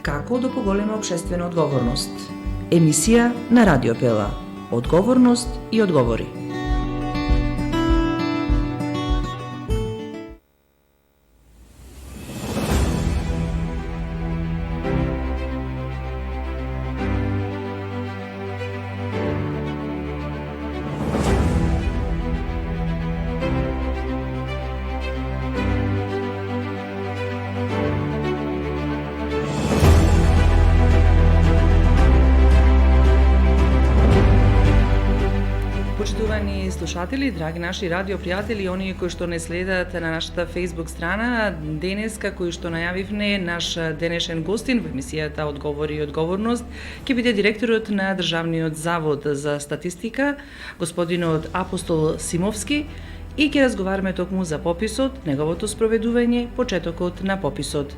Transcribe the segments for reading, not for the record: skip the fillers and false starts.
Како да поголема општествена одговорност? Емисија на Радио Пела. Одговорност и одговори. Почитувани слушатели, драги наши радио пријатели, оние кои што не следат на нашата Facebook страна, денеска кои што најавивме наш денешен гостин во емисијата Одговори и одговорност ќе биде директорот на Државниот завод за статистика, господинот Апостол Симовски, и ќе разговараме токму за пописот, неговото спроведување, почетокот на пописот.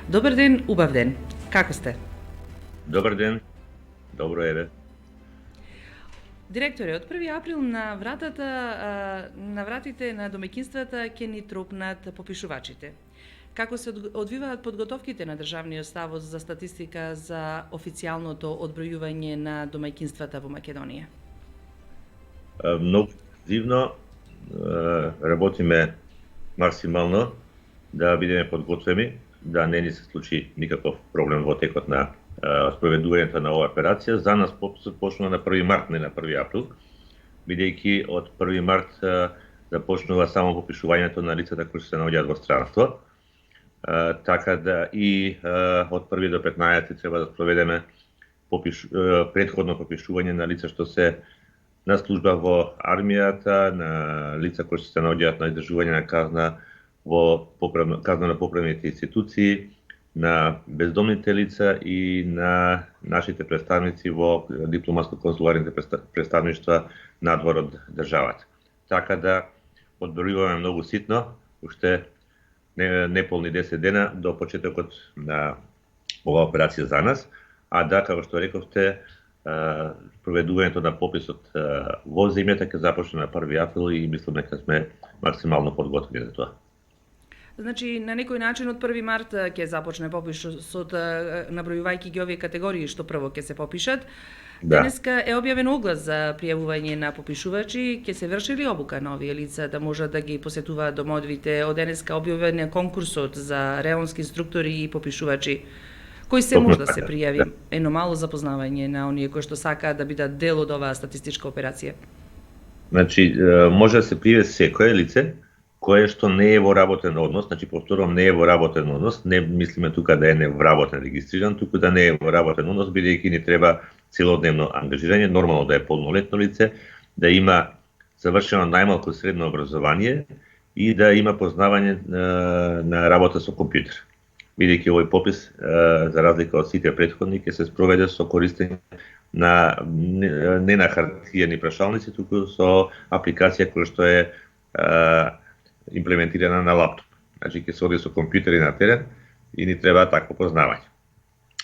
Добар ден, убав ден. Како сте? Добар ден. Добро еве. Директоре, од 1 април на вратите на домаќинствата ќе ни тропнат попишувачите. Како се одвиваат подготовките на Државниот завод за статистика за официјалното одбројување на домаќинствата во Македонија? Многу интензивно работиме максимално да бидеме подготвени, да не ни се случи никаков проблем во текот на спроведувањето на оваа операција. За нас пописот почнува на 1 март, не на 1 април, бидејќи од 1 март започнува само попишувањето на лицата кои се наоѓаат во странство. Така да и од 1 до 15 треба да спроведеме претходно попишување на лица што се на служба во армијата, на лица кои се наоѓаат на издржување на казна во казнено-поправните институции, на бездомните лица и на нашите представници во дипломатско-консуларните представништва надвор од државата. Така да одбројуваме многу ситно, уште неполни 10 дена до почетокот на оваа операција за нас, а да, како што рековте, проведувањето на пописот во земјата ќе започне на 1 април и мислам дека сме максимално подготвени за тоа. Значи, на некој начин од 1 март ќе започне пописот, набројувајќи ги овие категории што прво ќе се попишат. Да. Денеска е објавен оглас за пријавување на попишувачи. Ќе се врши ли обука на овие лица да можат да ги посетуваат домовите? Од денеска објавен е конкурсот за реонски инструктори и попишувачи. Кој се може да се пријави? Ено мало запознавање на оние кои што сакаат да бидат дел од оваа статистичка операција. Значи, може да се пријави секое лице кое што не е во работен однос, значи повторувам, не е во работен однос, не мислиме тука да е невработен регистриран, туку да не е во работен однос, бидејќи ни треба целодневно ангажирање, нормално да е полнолетно лице, да има завршено најмалку средно образование и да има познавање на работа со компјутер. Бидејќи овој попис, за разлика од сите претходни, ќе се спроведе со користење на не на хартиени прашалници, туку со апликација која што е имплементирана на лаптоп. Значи ќе се оди со компјутери на терен и ни треба такво познавање.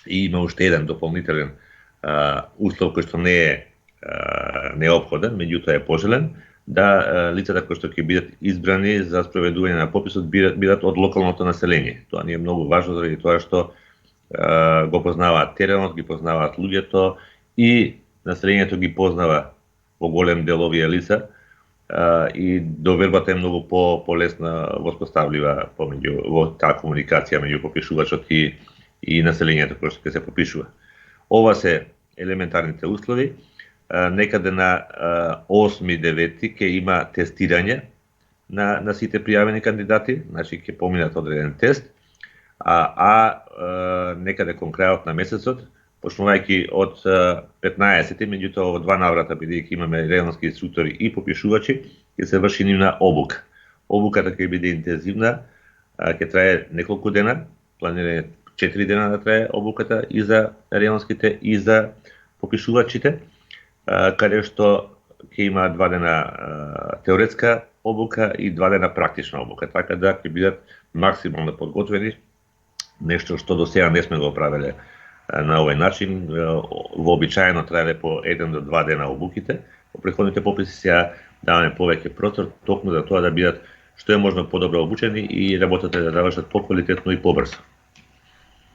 И има уште еден дополнителен услов кој што не е неопходен, меѓутоа е пожелен, да лицата кои што ќе бидат избрани за спроведување на пописот бидат од локалното население. Тоа ни е многу важно заради тоа што го познаваат теренот, ги познаваат луѓето и населението ги познава во голем дел овие лица, и довербата е многу полесна воспоставлива во таа комуникација меѓу попишувачот и населението кое што ќе се попишува. Ова се елементарните услови. Некаде на 8-9 ќе има тестирање на сите пријавени кандидати, значи ќе поминат одреден тест, а некаде кон крајот на месецот, почнувајќи од 15, меѓутоа во 2 наврата, бидејќи имаме реонски инструктори и попишувачи, ќе се врши нивна обука. Обуката ќе биде интензивна, ќе трае неколку дена, планираме 4 дена да трае обуката и за реонските и за попишувачите, каде што ќе има 2 дена теоретска обука и 2 дена практична обука, така да ќе бидат максимално подготвени, нешто што до сега не сме го правеле на овој начин. Вообичаено траеле по 1 до 2 дена обуките, по претходните пописи сега даваме повеќе простор токму за тоа да бидат што е можно подобро обучени и работата да завршат поквалитетно и побрзо.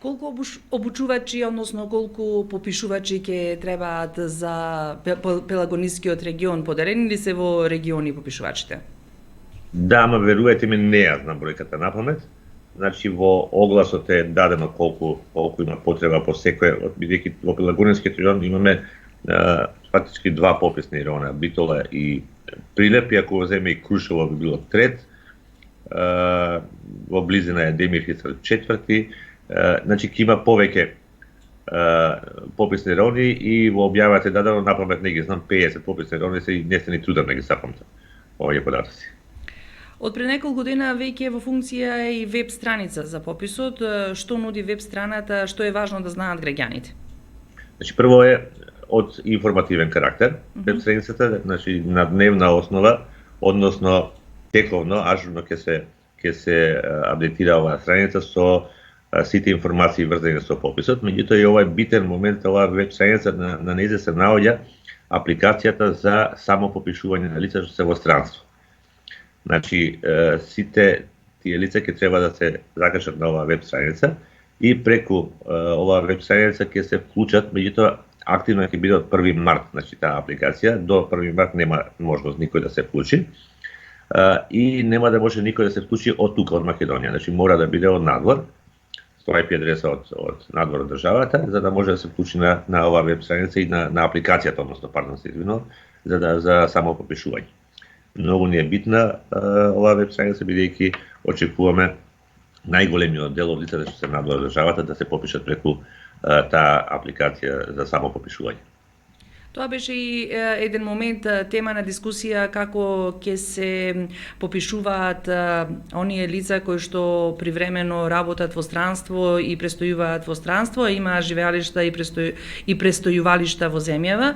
Колку обучувачи, односно колку попишувачи ќе требаат за Пелагонискиот регион? Поделени ли се во региони попишувачите? Да, ама верувајте ми, не ја знам бројката напамет. Значи во огласот е дадено колку има потреба по секој, бидејќи во Пелагонискиот регион имаме фактички два пописни района, Битола и Прилеп, и ако го земе и Крушево би било трет, во близина е Демирхица четврти, значи ќе има повеќе пописни райони и во објавата е дадено напамет не ги знам 50 пописни райони се и не се ни трудам да ги сапамтам овие податоци. Од пред неколку година веќе во функција е и веб страница за пописот. Што нуди веб страната, што е важно да знаат граѓаните? Значи прво е од информативен карактер, веб страницата, значи на дневна основа, односно тековно, ажурно ќе се апдейтира оваа страница со сите информации врзани со пописот. Меѓутоа и ова е битен момент, оваа веб страница на нејзе се наоѓа апликацијата за само попишување на лица што се во странство. Значи, сите тие лица ќе треба да се закачат на оваа веб страница и преку оваа веб страница ќе се вклучат, меѓутоа активно ќе биде од 1 март, значи таа апликација, до 1 март нема можност никој да се вклучи. И нема да може никој да се вклучи од тука, од Македонија, значи мора да биде од надвор, со IP адреса од надвор од државата, за да може да се вклучи на оваа веб страница и на апликацијата, односно, се извинувам, за само попишување. Многу ни е битна оваа веб страница, бидејќи очекуваме најголемиот дел од лицата што се надвор од државата да се попишат преку таа апликација за само попишување. Тоа беше и еден момент тема на дискусија како ќе се попишуваат оние лица кои што привремено работат во странство и престојуваат во странство, има живеалишта и престојувалишта во земјава.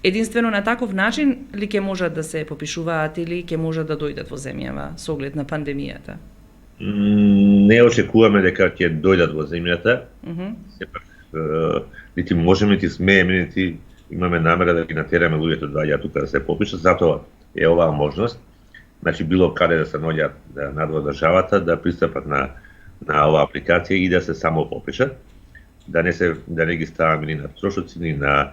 Единствено на таков начин ли ќе можат да се попишуваат или ќе можат да дојдат во земјава со оглед на пандемијата? Не очекуваме дека ќе дојдат во земјата. Сепак нити можеме, нити смееме, нити имаме намера да ги натераме луѓето да доаѓаат тука да се попишат, затоа е оваа можност. Значи било каде да се наоѓаат надвор државата, да пристапат на оваа апликација и да се само попишат, да не ги ставаме ни на трошоци, ни на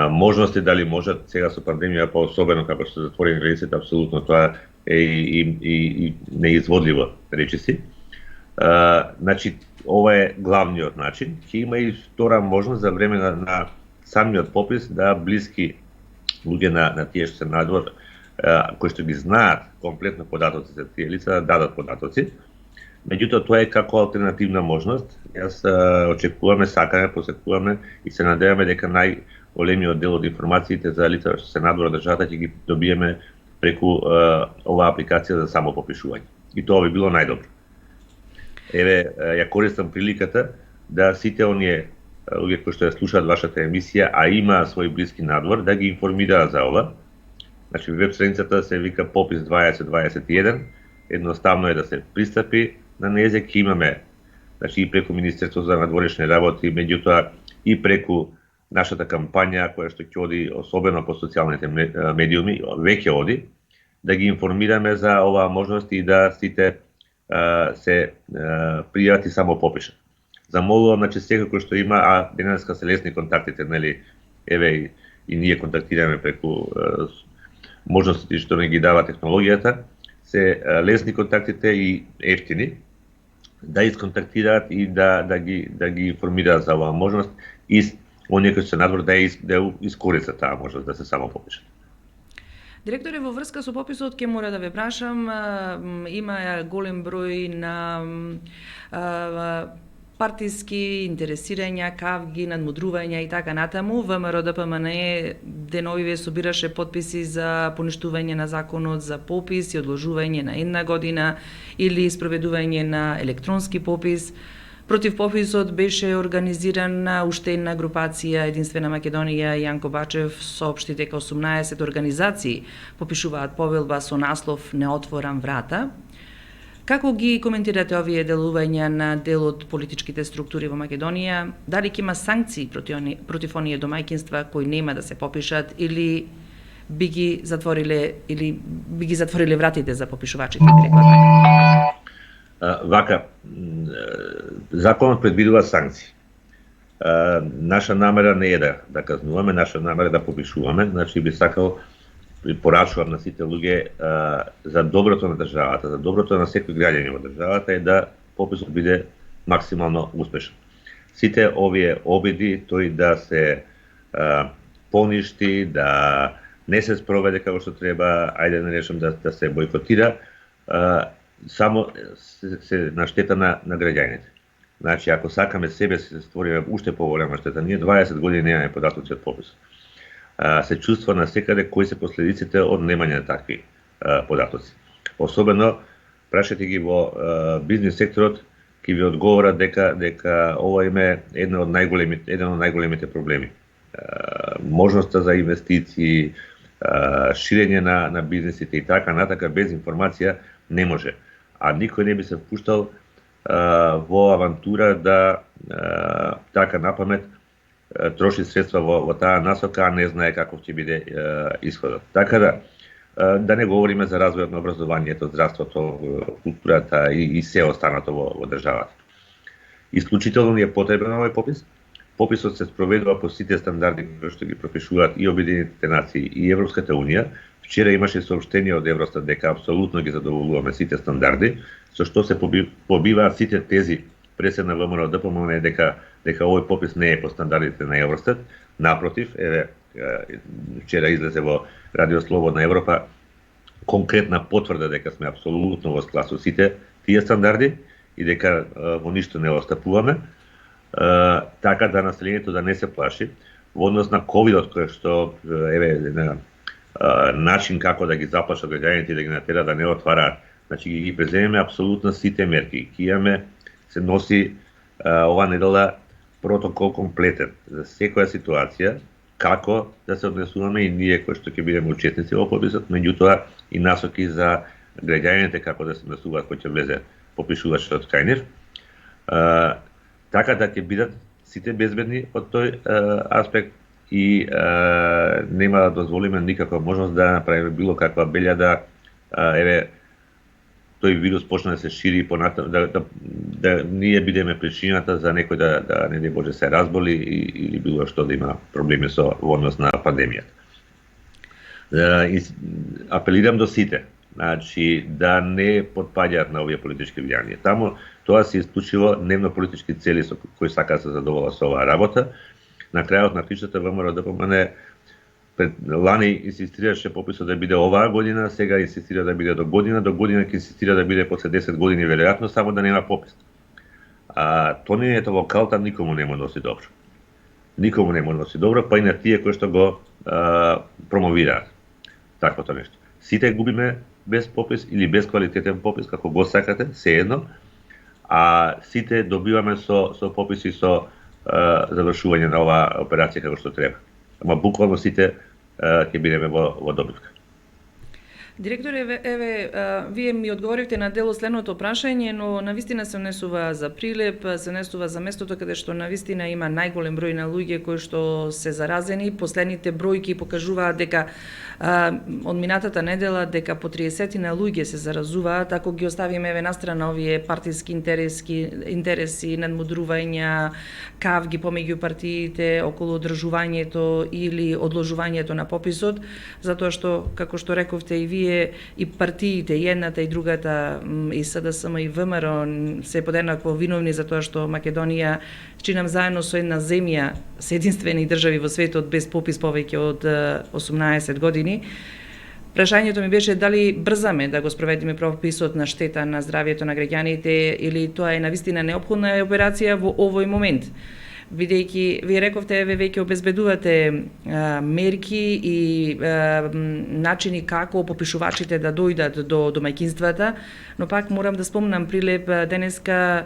можности дали можат сега со пандемија, па особено како што се затворени границите, апсолутно тоа е и неизводливо, речиси. Значи ова е главниот начин. Ќе има и втора можност за време на самиот попис да блиски луѓе на тие што се надвор, кои што ги знаат комплетно податоци за тие лица, да дадат податоци. Меѓутоа тоа е како алтернативна можност. Јас очекуваме, сакаме, посекуваме и се надеваме дека најголемиот дел од информациите за лица што се надвор од државата ќе ги добиеме преку оваа апликација за само попишување. И тоа би било најдобро. Еве, ја користам приликата да сите оние луѓе кои што ја слушаат вашата емисија, а има свој блиски надвор, да ги информираат за ова. Значи, веб страницата се вика Попис 2021, едноставно е да се пристапи на нејзе, ќе имаме, значи, и преку Министерството за надворешни работи, меѓутоа и преку нашата кампања која што ќе оди особено по социјалните медиуми, веќе оди, да ги информираме за оваа можност и да сите се пријават и само попишат. Замолувам, значи, секој кој што има, а денеска се лесни контактите, нели, еве и ние контактираме преку можностите што не ги дава технологијата, се лесни контактите и ефтини, да исконтактираат и да ги информираат за оваа можност и оние кои се надвор да искористат таа можност да се само попишат. Директоре, во врска со пописот ќе мора да ве прашам, има голем број на партиски интересирања, кавги, надмудрувања и така натаму. ВМРО ДПМН деновиве собираше подписи за поништување на законот за попис и одложување на една година или спроведување на електронски попис. Против пописот беше организирана уште една групација Единствена Македонија. Јанко Бачев соопшти дека 18 организации попишуваат повелба со наслов "Не отворам врата". Како ги коментирате овие делувања на дел од политичките структури во Македонија? Дали ќе има санкции против оние домаќинства кои нема да се попишат или би ги затвориле вратите за попишувачите, би рекла така? Вака, законот предвидува санкции. Наша намера не е да казнуваме, наша намера е да попишуваме, значи би сакал порачувам на сите луѓе за доброто на државата, за доброто на секој граѓанин во државата е да пописот биде максимално успешен. Сите овие обиди тој да се поништи, да не се спроведе како што треба, ајде да речем да се бойкотира, само се на штета на граѓаните. Значи, ако сакаме себе се створиме уште поголема штета, ние 20 години немаме податоци од пописот. Се чувства на секаде кои се последиците од немање на такви податоци. Особено, прашете ги во бизнес секторот, ќе ви одговорат дека ова им е еден од најголемите проблеми. Можноста за инвестиции, ширење на бизнесите и така натака без информација не може. А никој не би се впуштал во авантура да така напамет троши средства во таа насока, а не знае каков ќе биде исходот. Така да не говориме за развојот на образованието, здравството, културата и се останато во државата. Исклучително ни е потребен овој попис. Пописот се спроведува по сите стандарди кои што ги пропишуваат и Обединетите нации и Европската унија. Вчера имаше соопштение од Евростат дека апсолутно ги задоволуваме сите стандарди, со што се побиваат сите тези пресед на ВМРО ДПМН дека овој попис не е по стандардите на Евростат. Напротив, вчера излезе во Радио Слободна Европа конкретна потврда дека сме апсолутно во склад со сите тие стандарди и дека во ништо не отстапуваме, така да населението да не се плаши во однос на ковидот, кој што начин како да ги заплашат граѓаните и да ги натера да не отвараат. Значи ги преземеме апсолутно сите мерки. Се носи ова недела протокол комплетен за секоја ситуација, како да се однесуваме и ние кои што ќе бидеме учесници во пописот, меѓутоа и насоки за граѓаните како да се однесуваат кој ќе влезе попишувачот кај нив. Така да ќе бидат сите безбедни од тој аспект и нема да дозволиме никаква можност да направиме било каква белја да тој вирус почне да се шири понатаму, да ние бидеме причината за некој да не Боже се разболи или било што да има проблеми во однос на пандемијата. Апелирам до сите, значи да не потпаѓаат на овие политички влијанија. Таму тоа се исклучиво дневно политички цели со кои сака да се задовола со оваа работа. На крајот на фишата ВМРО ДПМН лани инсистираше пописот да биде оваа година, сега инсистира да биде до година ќе инсистира да биде после 10 години веројатно, само да нема попис. Тонењето во калта никому не му носи добро. Никому не му носи добро, па и на тие кои што го промовираат таквото нешто. Сите губиме без попис или без квалитетен попис, како го сакате, сеедно, а сите добиваме со пописи со завршување на оваа операција како што треба. Ама буквално сите ќе бидеме во добивка. Директор, вие ми одговоривте на дел следното прашање, но навистина се однесува за Прилеп, се однесува за местото каде што навистина има најголем број на луѓе кои што се заразени. Последните бројки покажуваат дека од минатата недела дека по 30 на луѓе се заразуваат. Ако ги оставиме настрана овие партиски интереси, надмудрувања, кавги помеѓу партиите околу одржувањето или одложувањето на пописот, затоа што, како што рековте и вие, и партиите, и едната и другата, и СДСМ и ВМРО се подеднакво виновни за тоа што Македонија, чинам заедно со една земја, се единствени држави во светот без попис повеќе од 18 години. Прашањето ми беше дали брзаме да го спроведеме пописот на штета на здравјето на граѓаните или тоа е навистина неопходна операција во овој момент. Бидејќи вие рековте веќе обезбедувате мерки и начини како попишувачите да дојдат до домаќинствата, но пак морам да спомнам Прилеп денеска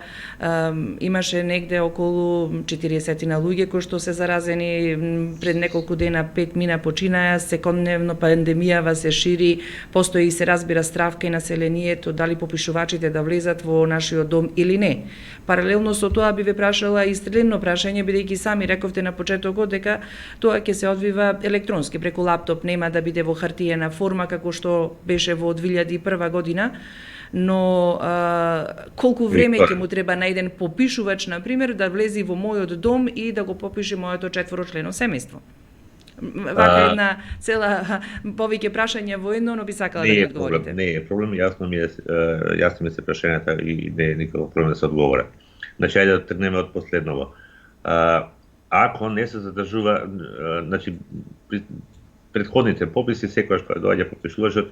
имаше негде околу 40 на луѓе кои што се заразени, пред неколку дена 5 мина починаа, секојдневно пандемијава се шири, постои и се разбира стравка и населението дали попишувачите да влезат во нашиот дом или не. Паралелно со тоа би ве прашала и следно прашање, бидејќи сами рековте на почетокот дека тоа ќе се одвива електронски преку лаптоп, нема да биде во хартиена форма како што беше во 2001 година. но колку време ќе му треба на еден попишувач, на пример, да влези во мојот дом и да го попише моето четворочлено семејство? Вака една цела повеќе прашања во едно, но би сакала да ми одговорите. Не е проблем, јасно ми се прашањата и не е никаков проблем да се одговора. Значи, ајде да тргнеме од последново. Ако не се задржува, значи, предходните пописи, секогаш кога доаѓа попишувачот,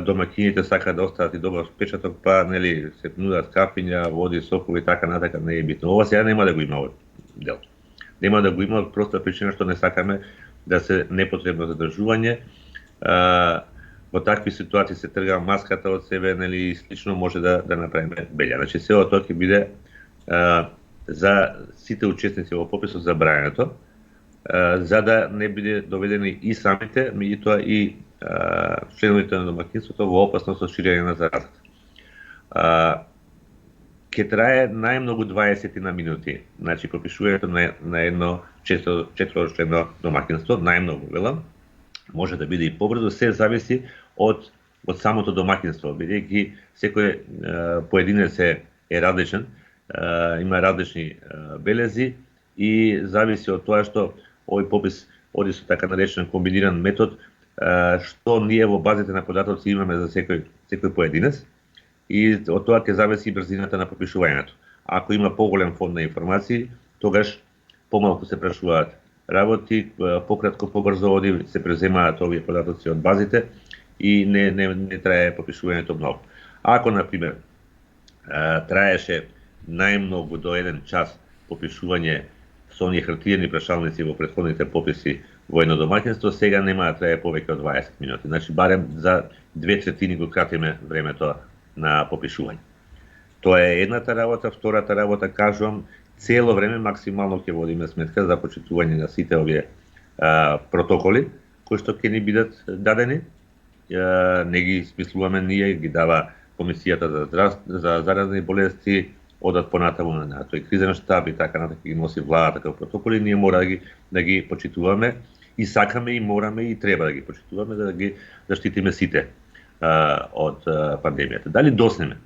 домакините сакаат да остават и добар впечаток, па нели се нудат кафиња, води, сокови, така натака, не е битно. Ова сега нема да го има овој дел. Нема да го има од проста причина што не сакаме да се непотребно задржување. Во такви ситуации се трга маската од себе, нели, и слично може да направиме белја. Значи, сео тоа ќе биде за сите учесници во пописот забрањето, за да не биде доведени и самите, меѓутоа и членовите на домакинството во опасност од ширење на заразата. Ке трае најмногу 20 на минути, значи попишувањето на едно четворочлено домакинство, најмногу велам, може да биде и побрзо, се зависи од самото домакинство, бидејќи секој поединец е различен, има различни белези и зависи од тоа што овој попис оди со така наречен комбиниран метод, што ние во базите на податоци имаме за секој поединец, и од тоа ќе зависи брзината на попишувањето. Ако има поголем фонд на информации, тогаш помалку се прашуваат работи, пократко, побрзо оди се преземаат овие податоци од базите и не трае попишувањето многу. Ако, например, траеше најмногу до 1 час попишување со оние хартиени прашалници во претходните пописи во едно домаќинство, сега нема да трае повеќе од 20 минути. Значи, барем за 2/3 го кратиме времето на попишување. Тоа е едната работа. Втората работа, кажувам, цело време максимално ќе водиме сметка за почитување на сите овие протоколи кои што ќе ни бидат дадени. Не ги смислуваме ние, ги дава Комисијата за заразни болести, одат понатаму на тој кризен штаб и така натаму ги носи владата како протоколи, ние мора да ги почитуваме и сакаме и мораме и треба да ги почитуваме за да ги заштитиме сите од пандемијата. Дали доснеме?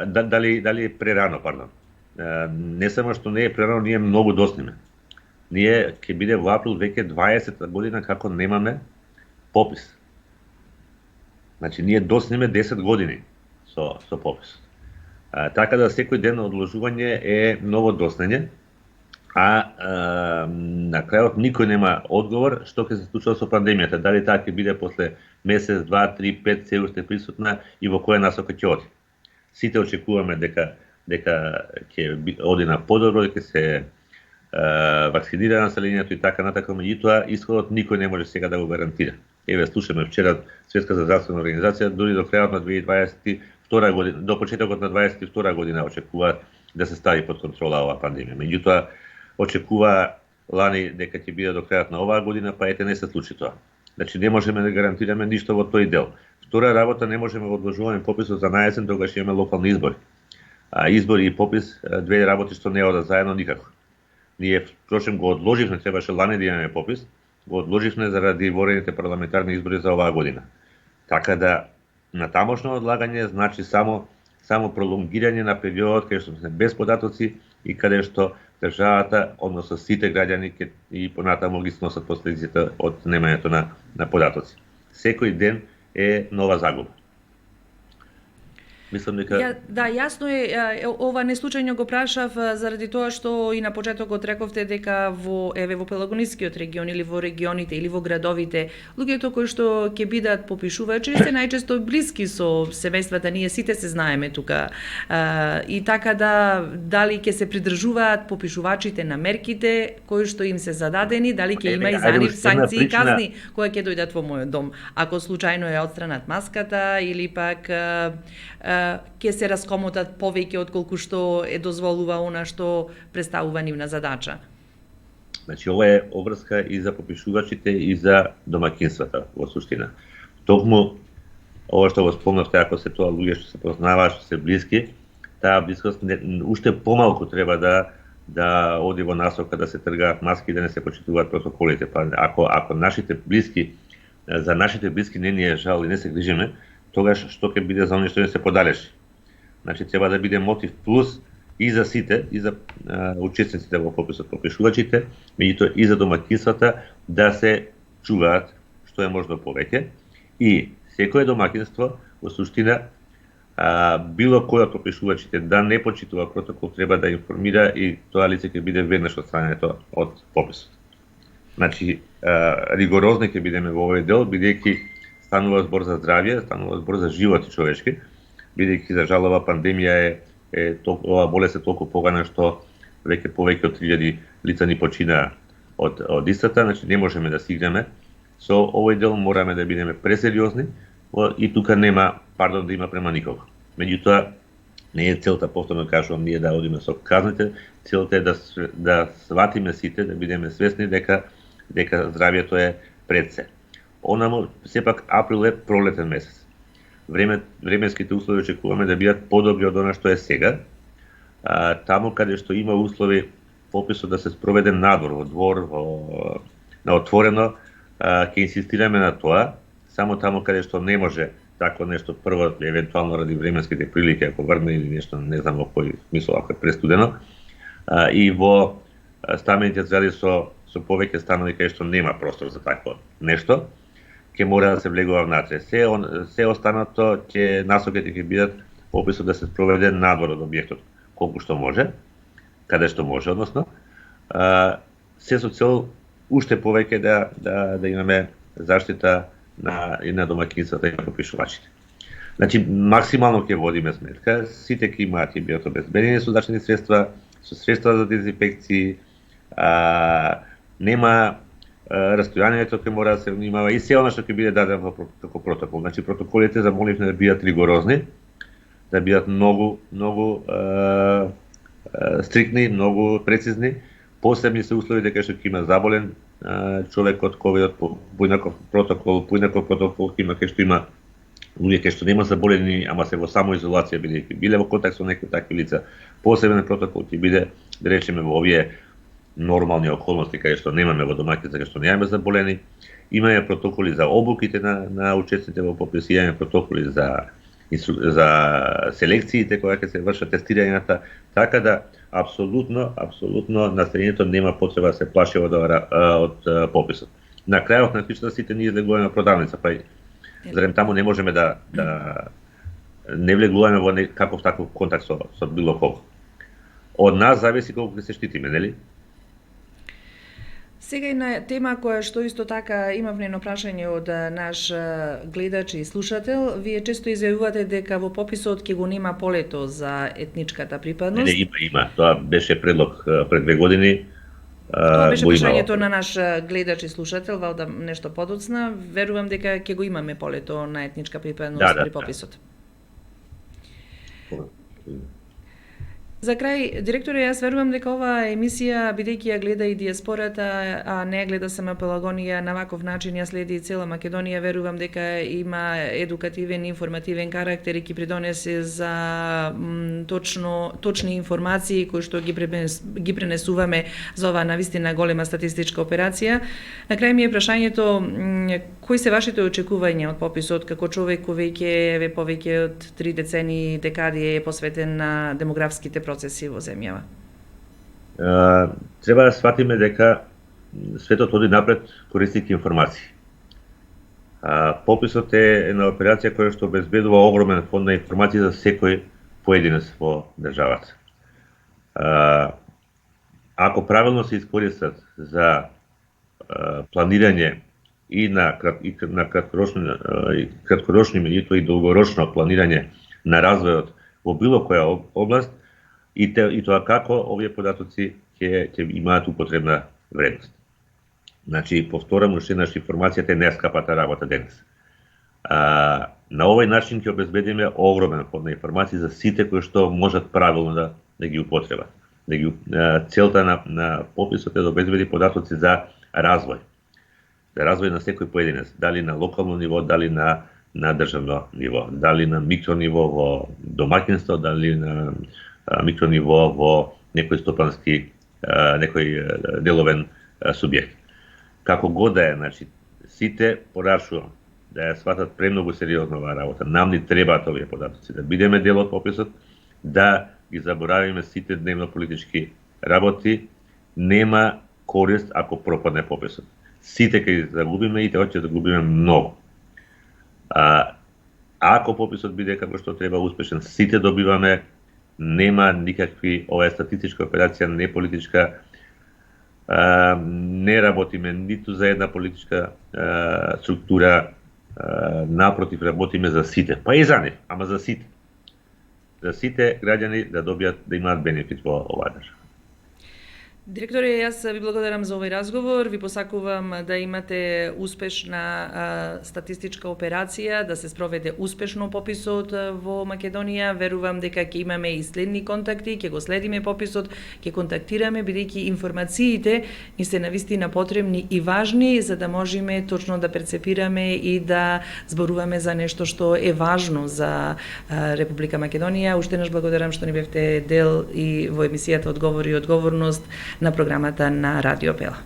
Дали е прерано, пардон. Не само што не е прерано, ние многу доснеме. Ние ќе биде во април веќе 20 година како немаме попис. Значи, ние доснеме 10 години со попис. Така да секој ден на одложување е ново доснење, на крајот никој нема одговор што ќе се случува со пандемијата, дали таа ќе биде после месец, 2, 3, 5, се уште присутна и во која насока ќе оди. Сите очекуваме дека ќе оди на подобро, дека се вакцинира населението и така натака, меѓутоа исходот никој не може сега да го гарантира. Еве, слушаме вчера Светската здравствена организација, дури до крајот на 2022 година, до почетокот на 2022 година очекуваат да се стави под контрола оваа пандемија. Меѓутоа очекува лани дека ќе биде до крајот на оваа година, па ете не се случи тоа. Значи не можеме да гарантираме ништо во тој дел. Втора работа, не можеме да одложуваме пописот за наесен, тогаш имаме локални избори. Избори и попис, две работи што не одат заедно никако. Ние впрочем го одложивме, требаше лани да имаме попис, го одложивме заради ворените парламентарни избори за оваа година. Така да на тамошно одлагање значи само пролонгирање на периодот каде што сме без податоци и каде што државата, односно сите граѓани и понатаму ги сносат последиците од немањето на податоци. Секој ден е нова загуба. Мислам дека да, јасно е, ова не случајно го прашав заради тоа што и на почетокот рековте дека во Пелагонискиот регион или во регионите или во градовите, луѓето кои што ќе бидат попишувачи се најчесто блиски со семејствата, ние сите се знаеме тука. И така дали ќе се придржуваат попишувачите на мерките кои што им се зададени, дали ќе има и за нив санкции и казни кои ќе дојдат во мојот дом, ако случајно е отстранат маската или пак ќе се раскомотат повеќе отколку што е дозволува она што представува нивна задача. Значи, ова е обврска и за попишувачите и за домакинствата во суштина. Токму ова што го спомнавте, ако се тоа луѓе што се познаваат, што се блиски, таа блискост уште помалку треба да оди во насока да се тргаат маски и да не се почитуваат протоколите. Па ако нашите блиски, за нашите блиски не ни е жал и не се грижиме, тогаш што ќе биде за оние што не се подалечни. Значи треба да биде мотив плюс и за сите, и за учесниците во пописот, попишувачите, меѓутоа и за домаќинствата да се чуваат што е можно повеќе и секое домаќинство во суштина било кој од попишувачите да не почитува протокол треба да информира и тоа лице ќе биде веднаш отстрането од пописот. Значи, ригорозни ќе бидеме во овој дел, бидејќи станува збор за здравје, станува збор за живот човечки, бидејќи за жал ова пандемија ова болест е толку погана што повеќе од 3000 лица ни почина од истата, значи не можеме да си играме. Со овој дел мораме да бидеме пресериозни и тука нема пардон да има према никого. Меѓутоа, не е целта, повторно кажувам, ние да одиме со казните, целта е да сватиме сите, да бидеме свесни дека здравјето е пред се. Онамо, сепак април е пролетен месец. Временските услови очекуваме да бидат подобри од она што е сега. Таму каде што има услови пописот да се спроведе надвор, во двор, на отворено, ќе инсистираме на тоа, само таму каде што не може тако нешто, прво, евентуално ради временските прилики, ако врне или нешто, не знам во кој смисол, ако е престудено, и во стамбените згради со повеќе станови каде што нема простор за такво нешто, ќе мора да се влегува внатре. Се останато ќе насоките ќе бидат пописот да се спроведе надвор од објектот, колку што може, каде што може, односно, се со цел уште повеќе да имаме заштита на домаќинствата и на попишувачите. Значи, максимално ќе водиме сметка, сите ќе имаат и бидат обезбедени со зачни средства, со средства за дезинфекции, нема растојанието ќе мора да се внимава и се она што ќе биде дадено како протокол. Значи, протоколите замоливме да бидат ригорозни, да бидат многу стрикни, многу прецизни. Посебни се услови дека што ќе има заболен човек од ковидот по поинаков протокол ќе има кај што има луѓе кај што нема заболени, ама се во самоизолација бидејќи биле во контакт со некои такви лица. Посебен протокол ќе биде, да речеме, во овие нормални околности кај што немаме во домаќинства кај што немаме заболени. Имаме протоколи за обуките на учесниците во попис, имаме протоколи за селекциите која ќе се вршат тестирањата, така да апсолутно населението нема потреба да се плаши од пописот. На крајот на кришта сите ние излегуваме на продавница, па зарем таму не можеме да не влегуваме во каков таков контакт со било кого. Од нас зависи колку ќе се штитиме, нели? Сега и на тема која што исто така имав едно прашање од наш гледач и слушател, вие често изјавувате дека во пописот ќе го нема полето за етничката припадност. Не, има. Тоа беше предлог пред 2 години. Тоа беше прашањето на наш гледач и слушател, валда нешто подоцна. Верувам дека ќе го имаме полето на етничка припадност при пописот. За крај, директоре, јас верувам дека оваа емисија, бидејќи ја гледа и диаспората, а не ја гледа само Пелагонија, на ваков начин ја следи и цела Македонија, верувам дека има едукативен, информативен карактер и ќе придонесе за точни информации кои што ги пренесуваме за оваа навистина голема статистичка операција. На крај ми е прашањето, кои се вашите очекувања од пописот како човек кој веќе повеќе од 3 децени декади е посветен на демографските процеси во земјава? Треба да сватиме дека светот оди напред користејќи информации. Пописот е една операција која што обезбедува огромен фонд на информации за секој поединец во државата. Ако правилно се искористат за планирање и на краткорочни, меѓутоа и долгорочно планирање на развојот во било која област, и тоа како овие податоци ќе имаат употребна вредност. Значи, повторам уште еднаш, информацијата е најскапата работа денес. На овој начин ќе обезбедиме огромен фонд на информации за сите кои што можат правилно да ги употребат. Целта на пописот е да обезбеди податоци за развој. За развој на секој поединец, дали на локално ниво, дали на државно ниво, дали на микрониво во домаќинство, дали на микрониво во некој стопански, некој деловен субјект. Како god да е, значи, сите порачувам да ја сватат премногу сериозно оваа работа. Нам ни требаат овие податоци, да бидеме дел од пописот, да ги заборавиме сите дневно политички работи, нема корист ако пропадне пописот. Сите ќе загубиме и тоа ќе загубиме многу. Ако пописот биде како што треба успешен, сите добиваме, нема никакви, ова е статистичка операција, не политичка, не работиме ниту за една политичка структура, напротив, работиме за сите, па и за нив, ама за сите. За сите граѓани да добијат, да имаат бенефит во оваа држава. Директоре, јас ви благодарам за овој разговор. Ви посакувам да имате успешна статистичка операција, да се спроведе успешно пописот во Македонија. Верувам дека ќе имаме и следни контакти, ќе го следиме пописот, ќе контактираме, бидејќи информациите ни се навистина потребни и важни, за да можеме точно да перцепираме и да зборуваме за нешто што е важно за Република Македонија. Уште еднаш благодарам што ни бевте дел и во емисијата Одговори и одговорност на програмата на Радио Пела.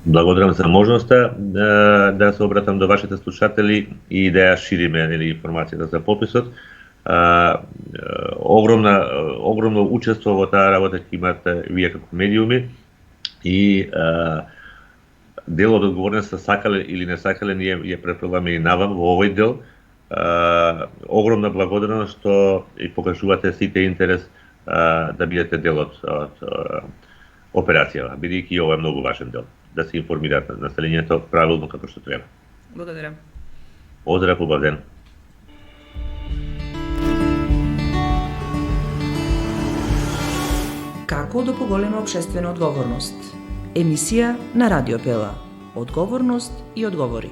Благодарам за можноста да се обратам до вашите слушатели и да ја шириме информацијата за пописот. Огромно учество во таа работа ќе имате вие како медиуми и дел од одговорноста, сакале или не сакале, ние ја префрламе и навам во овој дел. Огромна благодарност што и покажувате сите интерес да бидете дел од операцијава, бидејќи ова е многу важен дел, да се информираат населението правилно како што треба. Благодарам. Поздрав, убав ден. Како да поголеме општествена одговорност? Емисија на Радио Пела. Одговорност и одговори.